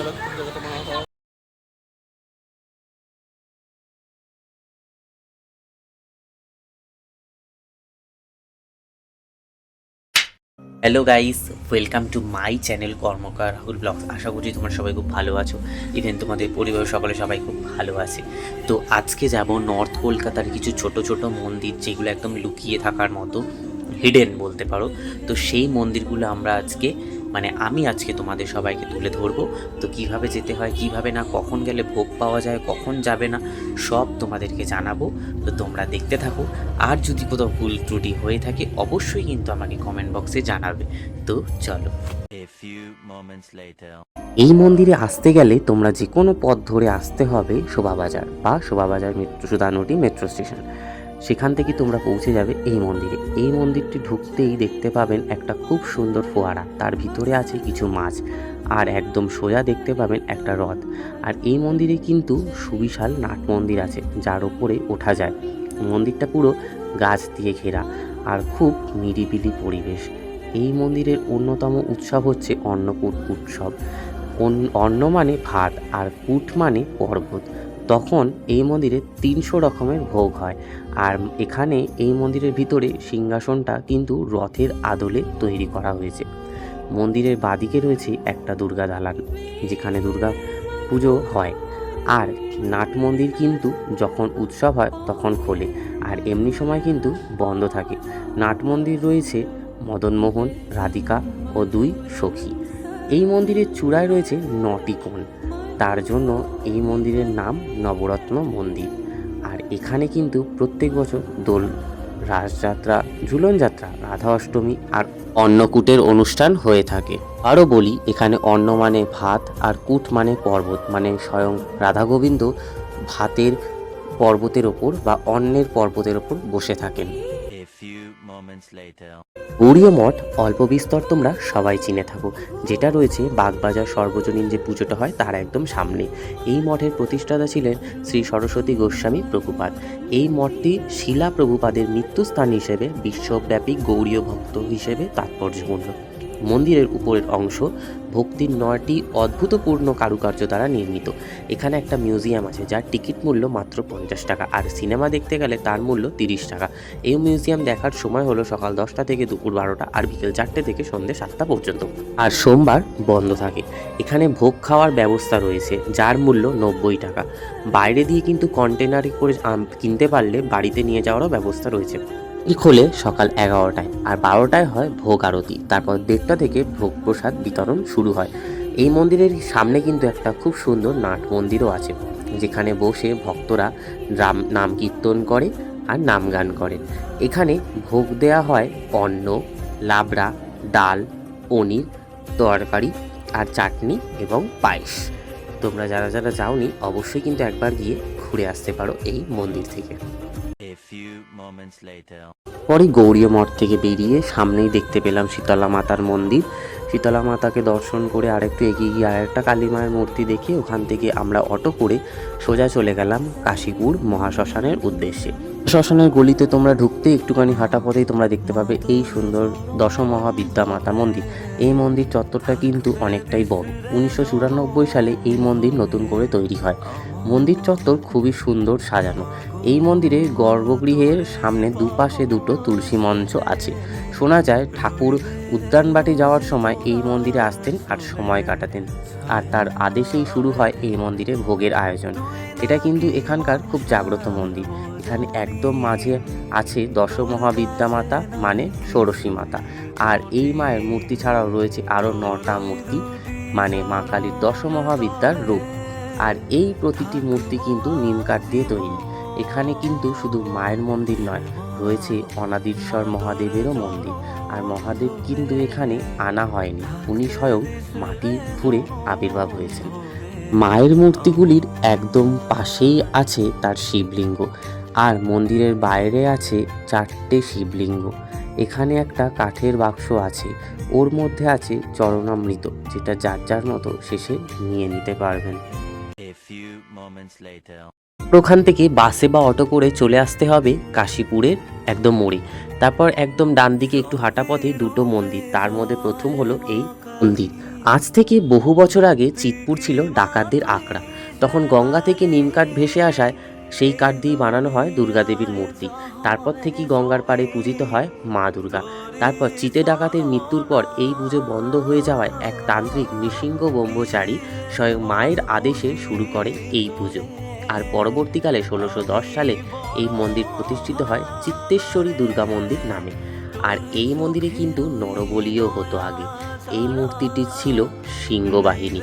Hello guys, welcome to my channel Karmakar Rahul vlogs. আশা করছি তোমরা সবাই খুব ভালো আছো, ইভেন তোমাদের পরিবার সকলে সবাই খুব ভালো আছে। তো আজকে যাব নর্থ কলকাতার কিছু ছোট ছোট মন্দির, যেগুলো একদম লুকিয়ে থাকার মতো, হিডেন বলতে পারো। তো সেই মন্দিরগুলো আমি আজকে তোমাদের সবাইকে তুলে ধরবো। তো কিভাবে যেতে হয়, কিভাবে না, কখন গেলে ভোগ পাওয়া যায়, কখন যাবে না, সব তোমাদেরকে জানাবো। তো তোমরা দেখতে থাকো। আর যদি কোথাও ভুল ত্রুটি হয়ে থাকে অবশ্যই কিন্তু আমাকে কমেন্ট বক্সে জানাবে। তো চলো। এই মন্দিরে আসতে গেলে তোমরা যে কোনো পথ ধরে আসতে হবে শোভাবাজার বা শোভাবাজার সুধানুটি মেট্রো স্টেশন। সেখান থেকে তোমরা পৌঁছে যাবে এই মন্দিরে। এই মন্দিরটি ঢুকতেই দেখতে পাবেন একটা খুব সুন্দর ফোয়ারা, তার ভিতরে আছে কিছু মাছ, আর একদম সোজা দেখতে পাবেন একটা হ্রদ। আর এই মন্দিরে কিন্তু সুবিশাল নাট মন্দির আছে, যার ওপরে ওঠা যায়। মন্দিরটা পুরো গাছ দিয়ে ঘেরা আর খুব নিরিবিলি পরিবেশ। এই মন্দিরের অন্যতম উৎসব হচ্ছে অন্নকূট উৎসব। অন্ন মানে ভাত আর কূট মানে পর্বত। তখন এই মন্দিরে 300 রকমের ভোগ হয়। আর এখানে এই মন্দিরের ভিতরে সিংহাসনটা কিন্তু রথের আদলে তৈরি করা হয়েছে। মন্দিরের বাদিকে রয়েছে একটা দুর্গা দালান, যেখানে দুর্গা পুজো হয়। আর নাট মন্দির কিন্তু যখন উৎসব হয় তখন খোলে, আর এমনি সময় কিন্তু বন্ধ থাকে। নাট মন্দির রয়েছে মদনমোহন, রাধিকা ও 2 সখী। এই মন্দিরের চূড়ায় রয়েছে 9টি কোণ, তার জন্য এই মন্দিরের নাম নবরত্ন মন্দির। আর এখানে কিন্তু প্রত্যেক বছর দোল, রাসযাত্রা, ঝুলন যাত্রা, রাধা অষ্টমী আর অন্নকূটের অনুষ্ঠান হয়ে থাকে। আরও বলি, এখানে অন্ন মানে ভাত আর কূট মানে পর্বত, মানে স্বয়ং রাধা গোবিন্দ ভাতের পর্বতের ওপর বা অন্নের পর্বতের ওপর বসে থাকেন। গৌড়ীয় মঠ অল্প বিস্তর তোমরা সবাই চিনে থাকো, যেটা রয়েছে বাগবাজার সর্বজনীন যে পুজোটা হয় তার একদম সামনে। এই মঠের প্রতিষ্ঠাতা ছিলেন শ্রী সরস্বতী গোস্বামী প্রভুপাদ। এই মঠটি শিলা প্রভুপাদের মৃত্যুস্থান হিসেবে বিশ্বব্যাপী গৌড়ীয় ভক্ত হিসেবে তাৎপর্যপূর্ণ। মন্দিরের উপরের অংশ ভক্তির 9টি অদ্ভুতপূর্ণ কারুকার্য দ্বারা নির্মিত। এখানে একটা মিউজিয়াম আছে, যার টিকিট মূল্য মাত্র 50 টাকা, আর সিনেমা দেখতে গেলে তার মূল্য 30 টাকা। এই মিউজিয়াম দেখার সময় হলো সকাল 10টা থেকে দুপুর 12টা, আর বিকেল 4টে থেকে সন্ধ্যে 7টা পর্যন্ত, আর সোমবার বন্ধ থাকে। এখানে ভোগ খাওয়ার ব্যবস্থা রয়েছে, যার মূল্য 90 টাকা। বাইরে দিয়ে কিন্তু কন্টেনারে করে কিনতে পারলে বাড়িতে নিয়ে যাওয়ারও ব্যবস্থা রয়েছে। খোলে সকাল 11টায়, আর 12টায় হয় ভোগ আরতি। তারপর 1:30টা থেকে ভোগ প্রসাদ বিতরণ শুরু হয়। এই মন্দিরের সামনে কিন্তু একটা খুব সুন্দর নাট মন্দিরও আছে, যেখানে বসে ভক্তরা নাম কীর্তন করে আর নাম গান করেন। এখানে ভোগ দেয়া হয় অন্ন, লাবড়া, ডাল, পনির, তরকারি আর চাটনি এবং পায়েস। তোমরা যারা যারা যাওনি অবশ্যই কিন্তু একবার গিয়ে ঘুরে আসতে পারো এই মন্দির থেকে। পরে গৌড়ীয় মঠ থেকে বেরিয়ে সামনেই দেখতে পেলাম শীতলা মাতার মন্দির। শীতলা মাতাকে দর্শন করে আরেকটু এগিয়ে গিয়ে আরেকটা কালী মায়ের মূর্তি দেখে ওখান থেকে আমরা অটো করে সোজা চলে গেলাম কাশীপুর মহাশ্মশানের উদ্দেশ্যে। শ্মশানের গলিতে তোমরা ঢুকতে একটুখানি হাঁটা পথেই তোমরা দেখতে পাবে এই সুন্দর দশমহাবিদ্যা মাতা মন্দির। এই মন্দির চত্বরটা কিন্তু অনেকটাই বড়। 1994 সালে এই মন্দির নতুন করে তৈরি হয়। মন্দির চত্বর খুবই সুন্দর সাজানো। এই মন্দিরে গর্ভগৃহের সামনে দুপাশে 2টো তুলসী মঞ্চ আছে। শোনা যায় ঠাকুর উদ্যানবাটে যাওয়ার সময় এই মন্দিরে আসতেন আর সময় কাটাতেন, আর তার আদেশেই শুরু হয় এই মন্দিরে ভোগের আয়োজন। এটা কিন্তু এখানকার খুব জাগ্রত মন্দির। এখানে একদম মাঝে আছে দশমহাবিদ্যা মাতা, মানে ষোড়শী মাতা। আর এই মায়ের মূর্তি ছাড়াও রয়েছে আরও 9টা মূর্তি, মানে মা কালীর দশমহাবিদ্যার রূপ। আর এই প্রতিটি মূর্তি কিন্তু নিম কাঠ দিয়ে তৈরি। এখানে কিন্তু শুধু মায়ের মন্দির নয়, রয়েছে অনাদিশ্বর মহাদেবেরও মন্দির। আর মহাদেব কিন্তু এখানে আনা হয়নি, উনি স্বয়ং মাটি খুঁড়ে আবির্ভাব হয়েছেন। মায়ের মূর্তিগুলির একদম পাশেই আছে তার শিবলিঙ্গ, আর মন্দিরের বাইরে আছে 4টে শিবলিঙ্গ। এখানে একটা কাঠের বাক্স আছে, ওর মধ্যে আছে চরণামৃত, যেটা যার যার মতো শেষে নিয়ে নিতে পারবেন। ওখান থেকে বাসে বা অটো করে চলে আসতে হবে কাশীপুরের একদম মোড়ে। তারপর একদম ডান দিকে একটু হাঁটা পথে 2টো মন্দির, তার মধ্যে প্রথম হলো এই মন্দির। আজ থেকে বহু বছর আগে চিতপুর ছিল ডাকাতদের আখড়া। তখন গঙ্গা থেকে নিম কাঠ ভেসে আসায় সেই কাঠ দিয়েই বানানো হয় দুর্গাদেবীর মূর্তি। তারপর থেকেই গঙ্গার পাড়ে পূজিত হয় মা দুর্গা। তারপর চিতে ডাকাতের মৃত্যুর পর এই পুজো বন্ধ হয়ে যাওয়ায় এক তান্ত্রিক নৃসিংহ ব্রহ্মচারী স্বয়ং মায়ের আদেশে শুরু করে এই পুজো। আর পরবর্তীকালে ১৬১০ সালে এই মন্দির প্রতিষ্ঠিত হয় চিত্তেশ্বরী দুর্গা মন্দির নামে। আর এই মন্দিরে কিন্তু নরবলিও হতো আগে। এই মূর্তিটি ছিল সিংহবাহিনী।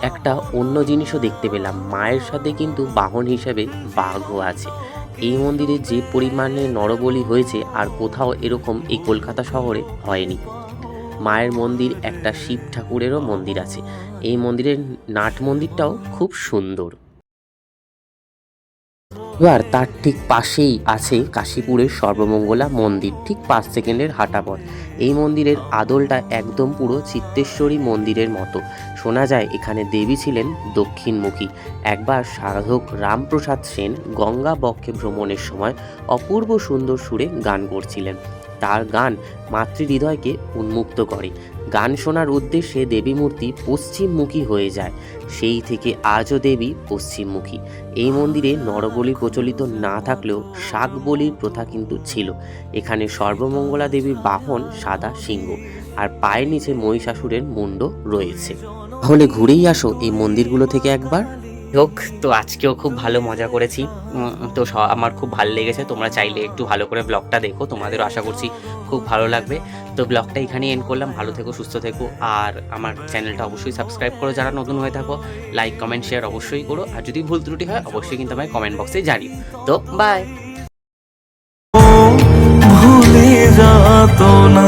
একটা অন্য জিনিসও দেখতে পেলাম, মায়ের সাথে কিন্তু বাহন হিসেবে বাঘও আছে। এই মন্দিরে যে পরিমাণে নরবলি হয়েছে আর কোথাও এরকম এই কলকাতা শহরে হয়নি। মায়ের মন্দির, একটা শিব ঠাকুরেরও মন্দির আছে। এই মন্দিরের নাট মন্দিরটাও খুব সুন্দর। এবার তার ঠিক পাশেই আছে কাশীপুরের সর্বমঙ্গলা মন্দির, ঠিক ৫ সেকেন্ডের হাঁটা পথ। এই মন্দিরের আদলটা একদম পুরো চিত্তেশ্বরী মন্দিরের মতো। শোনা যায় এখানে দেবী ছিলেন দক্ষিণমুখী। একবার সাধক রামপ্রসাদ সেন গঙ্গা বক্ষে ভ্রমণের সময় অপূর্ব সুন্দর সুরে গান করছিলেন। তার গান মাতৃহৃদয়কে উন্মুক্ত করে। গান শোনার উদ্দেশ্যে দেবী মূর্তি পশ্চিমমুখী হয়ে যায়। সেই থেকে আজও দেবী পশ্চিমমুখী। এই মন্দিরে নরবলি প্রচলিত না থাকলেও শাক বলির প্রথা কিন্তু ছিল। এখানে সর্বমঙ্গলা দেবীর বাহন সাদা সিংহ, আর পায়ের নিচে মহিষাসুরের মুন্ড রয়েছে। তাহলে ঘুরেই আসো এই মন্দিরগুলো থেকে একবার। হোক, তো আজকেও খুব ভালো মজা করেছি। তো আমার খুব ভালো লেগেছে। তোমরা চাইলে একটু ভালো করে ব্লগটা দেখো, তোমাদেরও আশা করছি খুব ভালো লাগবে। তো ব্লগটা এখানেই এন্ড করলাম। ভালো থেকো, সুস্থ থেকো, আর আমার চ্যানেলটা অবশ্যই সাবস্ক্রাইব করো যারা নতুন হয়ে থাকো। লাইক, কমেন্ট, শেয়ার অবশ্যই করো, আর যদি ভুল ত্রুটি হয় অবশ্যই কিন্তু আমায় কমেন্ট বক্সে জানিও। তো বাই। ভুলে যাতো না।